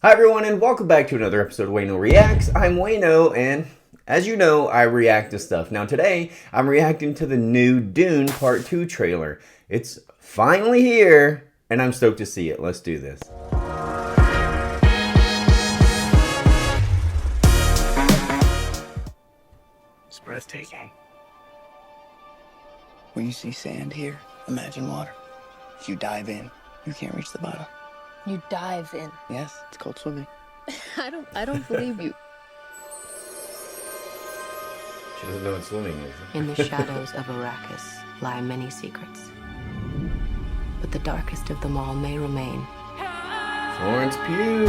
Hi everyone and welcome back to another episode of Wayno Reacts. I'm Wayno and as you know, I react to stuff. Now today, I'm reacting to the new Dune Part 2 trailer. It's finally here and I'm stoked to see it. Let's do this. It's breathtaking. When you see sand here, imagine water. If you dive in, you can't reach the bottom. You dive in. Yes, it's called swimming. I don't believe you. She doesn't know what swimming is. In the shadows of Arrakis lie many secrets. But the darkest of them all may remain. Florence Pugh.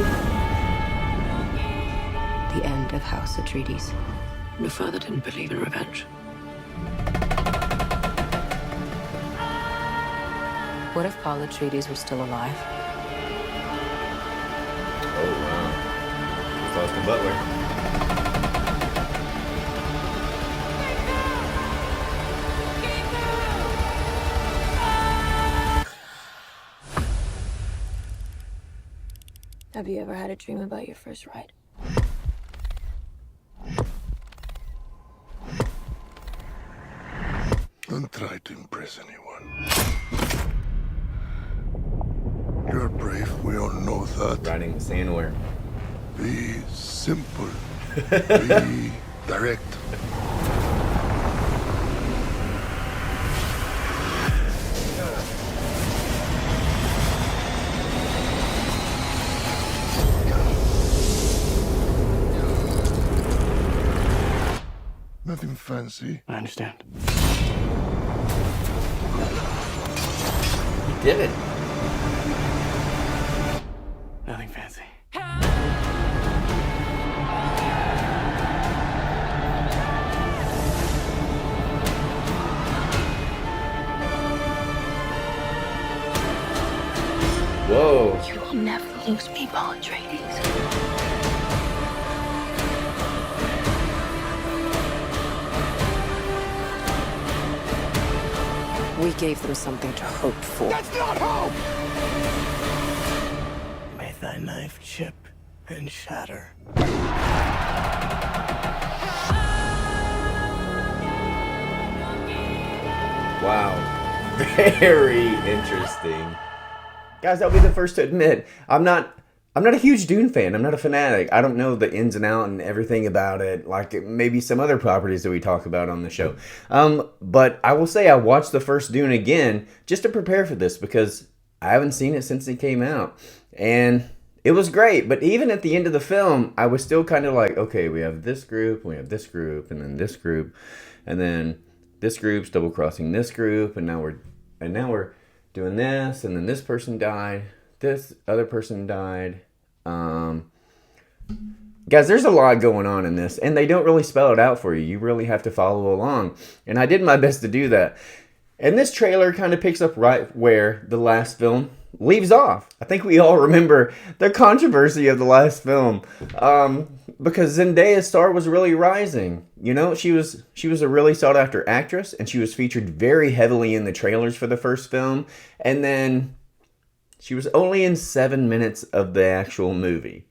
The end of House Atreides. Your father didn't believe in revenge. What if Paul Atreides was still alive? Oh wow. It's Austin Butler. Have you ever had a dream about your first ride? Don't try to impress anyone. You're brave, we all know that. Riding the sandware. Be simple. Be direct. Nothing fancy. I understand. He did it. Nothing fancy. Whoa. You will never lose me, Paul Atreides. We gave them something to hope for. That's not hope! May thy knife chip and shatter. Wow. Very interesting. Guys, I'll be the first to admit, I'm not a huge Dune fan. I'm not a fanatic. I don't know the ins and outs and everything about it, like maybe some other properties that we talk about on the show. But I will say I watched the first Dune again just to prepare for this because I haven't seen it since it came out. And it was great, but even at the end of the film, I was still kind of like, okay, we have this group, and then this group, and then this group's double-crossing this group, and now we're doing this, and then this person died, this other person died. Guys, there's a lot going on in this, and they don't really spell it out for you. You really have to follow along, and I did my best to do that. And this trailer kind of picks up right where the last film leaves off. I think we all remember the controversy of the last film, because Zendaya's star was really rising. You know, she was a really sought after actress, and she was featured very heavily in the trailers for the first film, and then she was only in 7 minutes of the actual movie.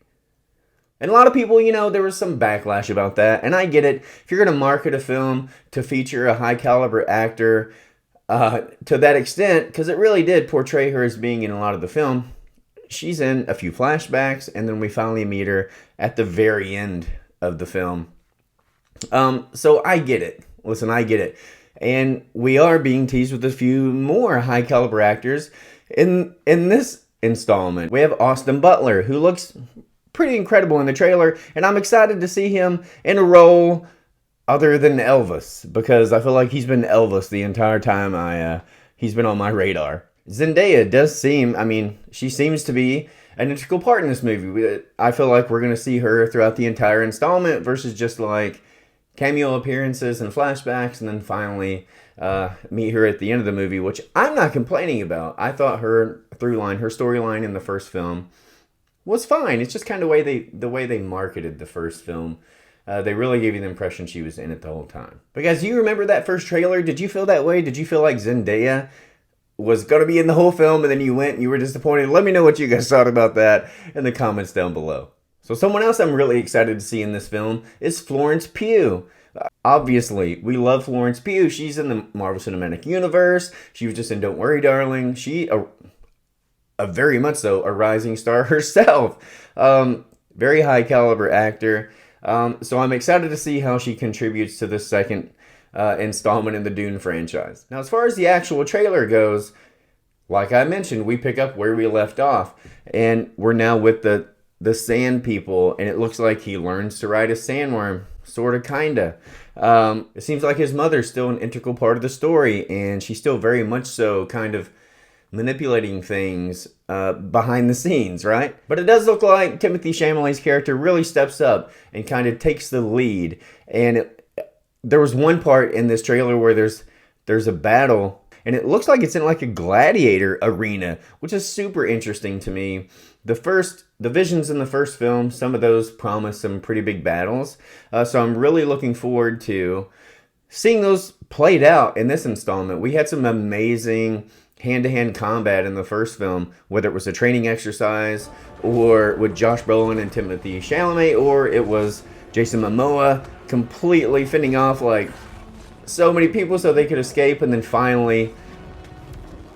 And a lot of people, you know, there was some backlash about that, and I get it. If you're going to market a film to feature a high caliber actor to that extent, because it really did portray her as being in a lot of the film, she's in a few flashbacks, and then we finally meet her at the very end of the film. So I get it. Listen, I get it. And we are being teased with a few more high caliber actors in this installment. We have Austin Butler, who looks pretty incredible in the trailer, and I'm excited to see him in a role other than Elvis, because I feel like he's been Elvis the entire time he's been on my radar. Zendaya does seem, I mean, she seems to be an integral part in this movie. I feel like we're going to see her throughout the entire installment versus just like cameo appearances and flashbacks, and then finally meet her at the end of the movie, which I'm not complaining about. I thought her through-line, her storyline in the first film was fine. It's just kind of the way they marketed the first film. They really gave you the impression she was in it the whole time. But guys, do you remember that first trailer? Did you feel that way? Did you feel like Zendaya was going to be in the whole film, and then you went and you were disappointed. Let me know what you guys thought about that in the comments down below. So someone else I'm really excited to see in this film is Florence Pugh. Obviously, we love Florence Pugh. She's in the Marvel Cinematic Universe. She was just in Don't Worry, Darling. She, a very much so, a rising star herself. Very high caliber actor. So I'm excited to see how she contributes to this second installment in the Dune franchise. Now, as far as the actual trailer goes, like I mentioned, we pick up where we left off. And we're now with the sand people, and it looks like he learns to ride a sandworm. Sort of, kinda. It seems like his mother's still an integral part of the story, and she's still very much so kind of manipulating things behind the scenes, right? But it does look like Timothée Chalamet's character really steps up and kind of takes the lead. And there was one part in this trailer where there's a battle, and it looks like it's in like a gladiator arena, which is super interesting to me. The visions in the first film, some of those promise some pretty big battles. So I'm really looking forward to seeing those played out in this installment. We had some amazing hand-to-hand combat in the first film, whether it was a training exercise, or with Josh Brolin and Timothée Chalamet, or it was Jason Momoa completely fending off like so many people so they could escape, and then finally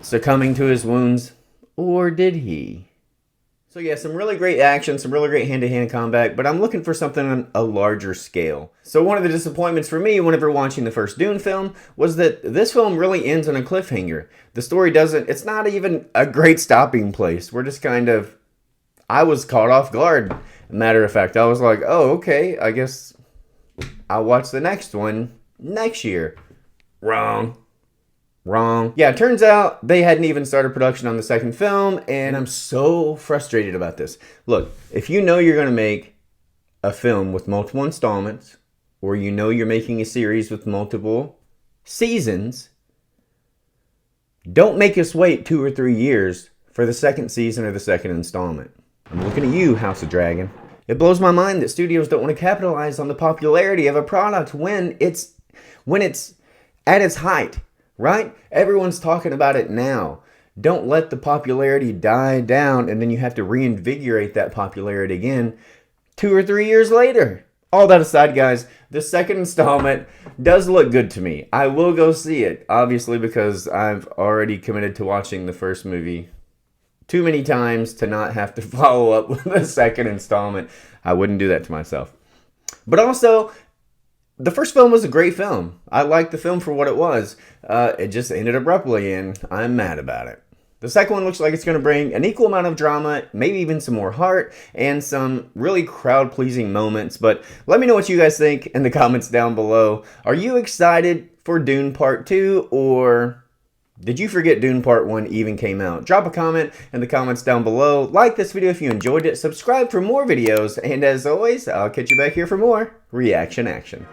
succumbing to his wounds. Or did he? So yeah, some really great action, some really great hand-to-hand combat, but I'm looking for something on a larger scale. So one of the disappointments for me whenever watching the first Dune film was that this film really ends on a cliffhanger. The story it's not even a great stopping place. We're just I was caught off guard. Matter of fact, I was like, oh, okay, I guess I'll watch the next one next year. Wrong. Yeah, it turns out they hadn't even started production on the second film, and I'm so frustrated about this. Look, if you know you're going to make a film with multiple installments, or you know you're making a series with multiple seasons, don't make us wait 2 or 3 years for the second season or the second installment. I'm looking at you, House of Dragon. It blows my mind that studios don't want to capitalize on the popularity of a product when it's at its height. Right? Everyone's talking about it now. Don't let the popularity die down and then you have to reinvigorate that popularity again 2 or 3 years later. All that aside, guys, the second installment does look good to me. I will go see it, obviously, because I've already committed to watching the first movie too many times to not have to follow up with the second installment. I wouldn't do that to myself. But also, the first film was a great film. I liked the film for what it was. It just ended abruptly, and I'm mad about it. The second one looks like it's going to bring an equal amount of drama, maybe even some more heart, and some really crowd-pleasing moments. But let me know what you guys think in the comments down below. Are you excited for Dune Part 2, or did you forget Dune Part 1 even came out? Drop a comment in the comments down below. Like this video if you enjoyed it. Subscribe for more videos. And as always, I'll catch you back here for more reaction action.